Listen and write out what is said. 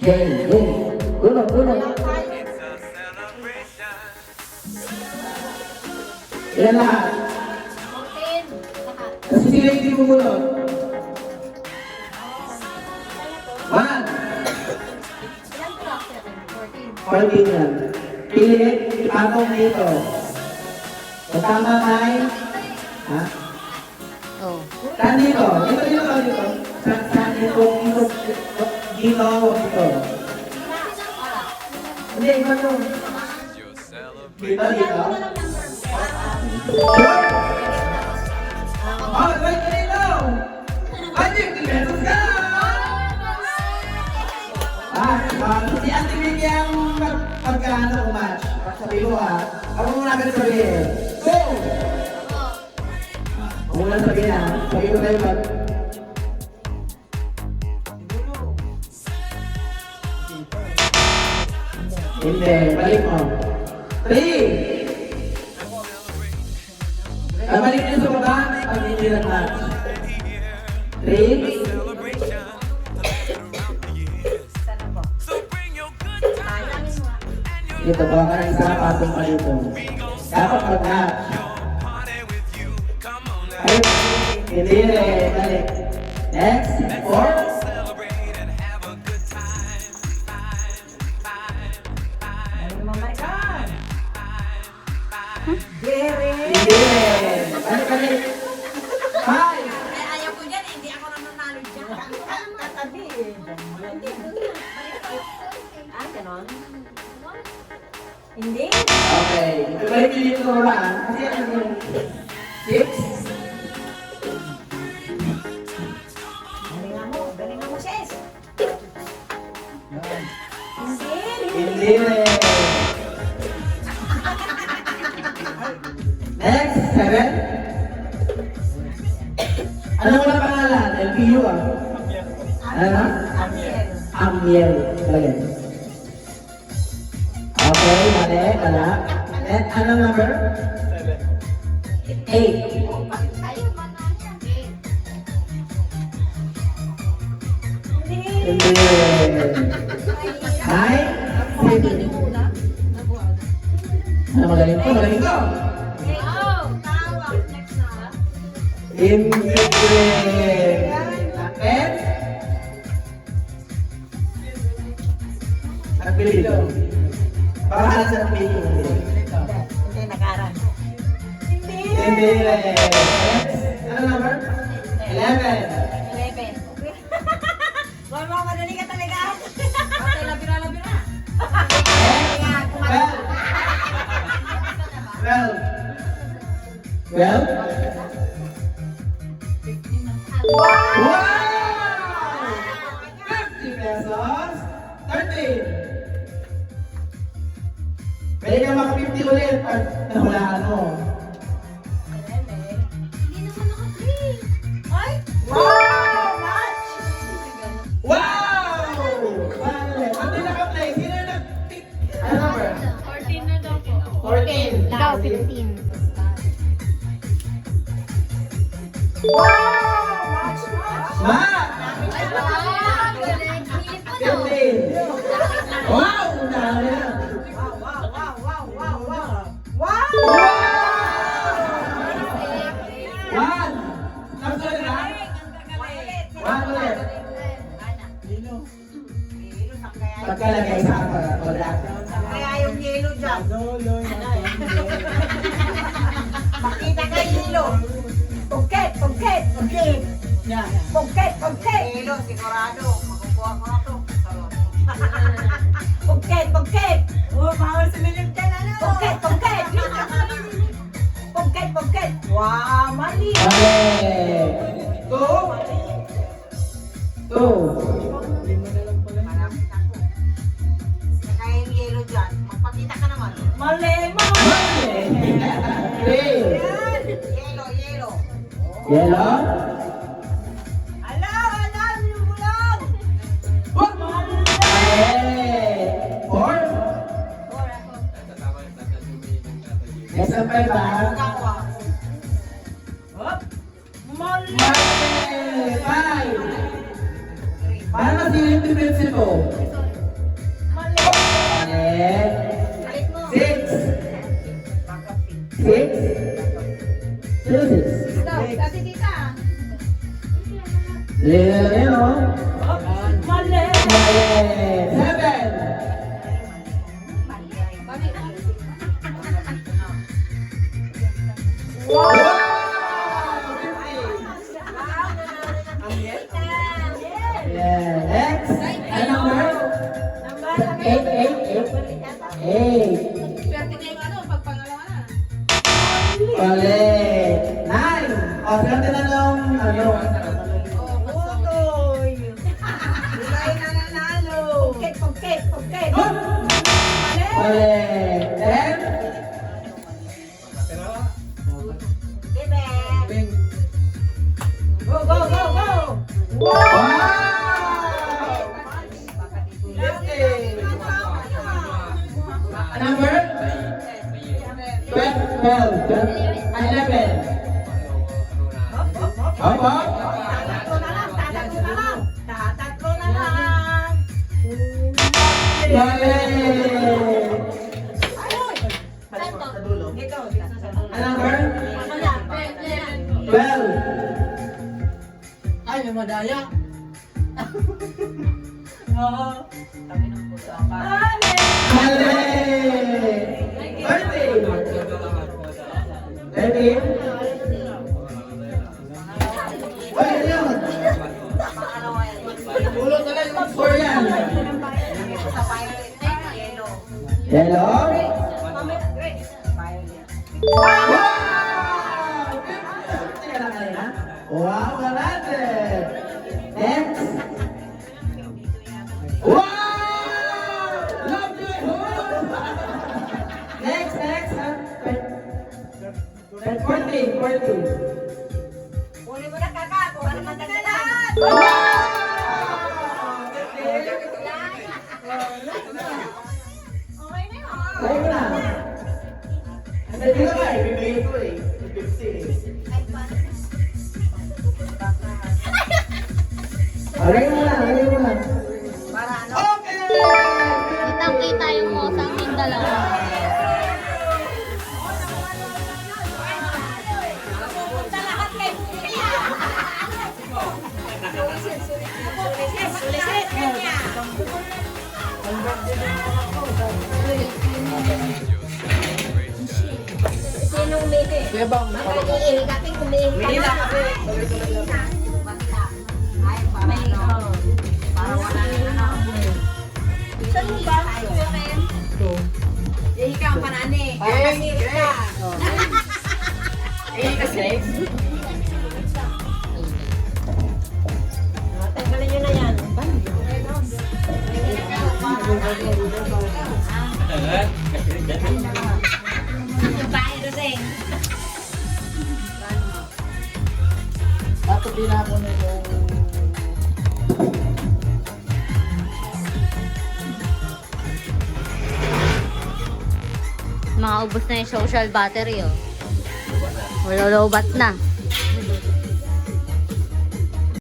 Game, game. Gulong, gulong. Ilan lahat? 14. Lahat. Kasi sila hindi bumulot. 1. Ilan clock? 14. 14 yan. Pili, ipatong dito. Kung tama ay, ha? Oh. Saan dito? Dito, dito, dito. Saan dito? Dito, dito, dito. Hindi, iba to. Dito, dito. Sure? Oh, wait, dito! Ay, 50 pesos ka! Si Ate Vicky ang pagkano ko match. Sabi ko ako muna agad sabihin. Go! Ako muna sabihin sabi ko tayo mag... Hindi, balik mo. 3! Balik niyo sa baba, pag hindi lang match. 3. Dito, bawa ka ng isa, patong ka dito. Dapat mag-match. Ayun, hindi rin, balik. Next, 4. Hindi rin. Balik, balik. 5. Ayaw ko dyan, hindi ako nanalo dyan. Katabi eh. Ganon? Hindi. Okay, ibalik niyo dito sa baba. Kasi ano yung 6. Galingan mo, sis. Hindi. Hindi rin. Next, 7. Ano mo na pangalan? LPU Ano na? Amiel. Lagyan. Okay, mali. Wala. And anong number? 8. Ayaw ba na siya? Hindi rin. 9. Ano magaling ko? Magaling ko. Hindi rin. And? Nagpilito. Papahala sa nagpilito. Hindi, nag-aral. Hindi rin. Ano number? 11. 11. Wala mo, madali ka talaga. Okay, labira. 12. Wow! 50 pesos. 13. Pwede ka maka-50 ulit pag nahulaan mo. Hindi naman naka-3. Ay! Wow! Wow! Ano ulit? Ang di naka-play, sino yung nag-pick? Ano number? 14 na daw po. 14. Ikaw, 15. Ma! Ay, wow! Galing. Hilip mo daw. 15. Wow! Ang dami na. Wow! One! Nagsulit na? One ulit. Pagkalagay sa product. Kaya yung yelo dyan. Makita ka yung yelo. Pugket. Yelo, sigurado. Makukuha ko na to. Pugket. Oh, bawal sumilip dyan, ano? Pugket. Wow, mali. Okay. Two. Malapit ako. Kaya yung yelo dyan. Magpakita ka naman. Mali. Three. Yelo. Yellow. Alam yung bulan. Okay. Four. Yes, ang five ba? Ako ah. Mali. Five. Paano si yung principal? Dali na lang yan, oh. Mali. Mali. 7. Yeah. Next. Ano number? Number 8. Swerte na yung ano, pag pangalawa na. Mali. 9. O, swerte na nung, ano, Utoy. Tayo na nanalo. Pugkit. Mali. mali. 10. Bebe. Go. Wow! 50. Number? 12. 11. Hop, hop. Tatatlo na lang. Mali. Ito. Ano number? 12. Ay, may madaya. Oo. Kami ng puso ang Mali. 13. 13. Ay, ano yun? Ulo na lang yung score yan. Sa violet. Yellow. Yellow. Violet. Wow! Teka lang kanina. Wow, 100. Next. Wow! Love you, home! Next. 40. Uli mo na kaka. Kung ano man lahat. Wow! Okay na yun. Tayo mo na. Hindi ka ba? Ibibigay ko eh. 50. Lagay mo na. Para ano? Okay! Kitang-kita yung mosang yung dalawa. Pupunta lahat kay Kuya. Sulisit kanya. Sinong lady? Kuya bang? Dating kumihin ka na. Basta. Ay, para ano. Para wala na ano. Saan mo ba? Kuya Ken? Ikaw ang panani. Tanggalin nyo na yan. Dapat din ako nito. Mga ubos na yung social battery, oh. Wala lobat na.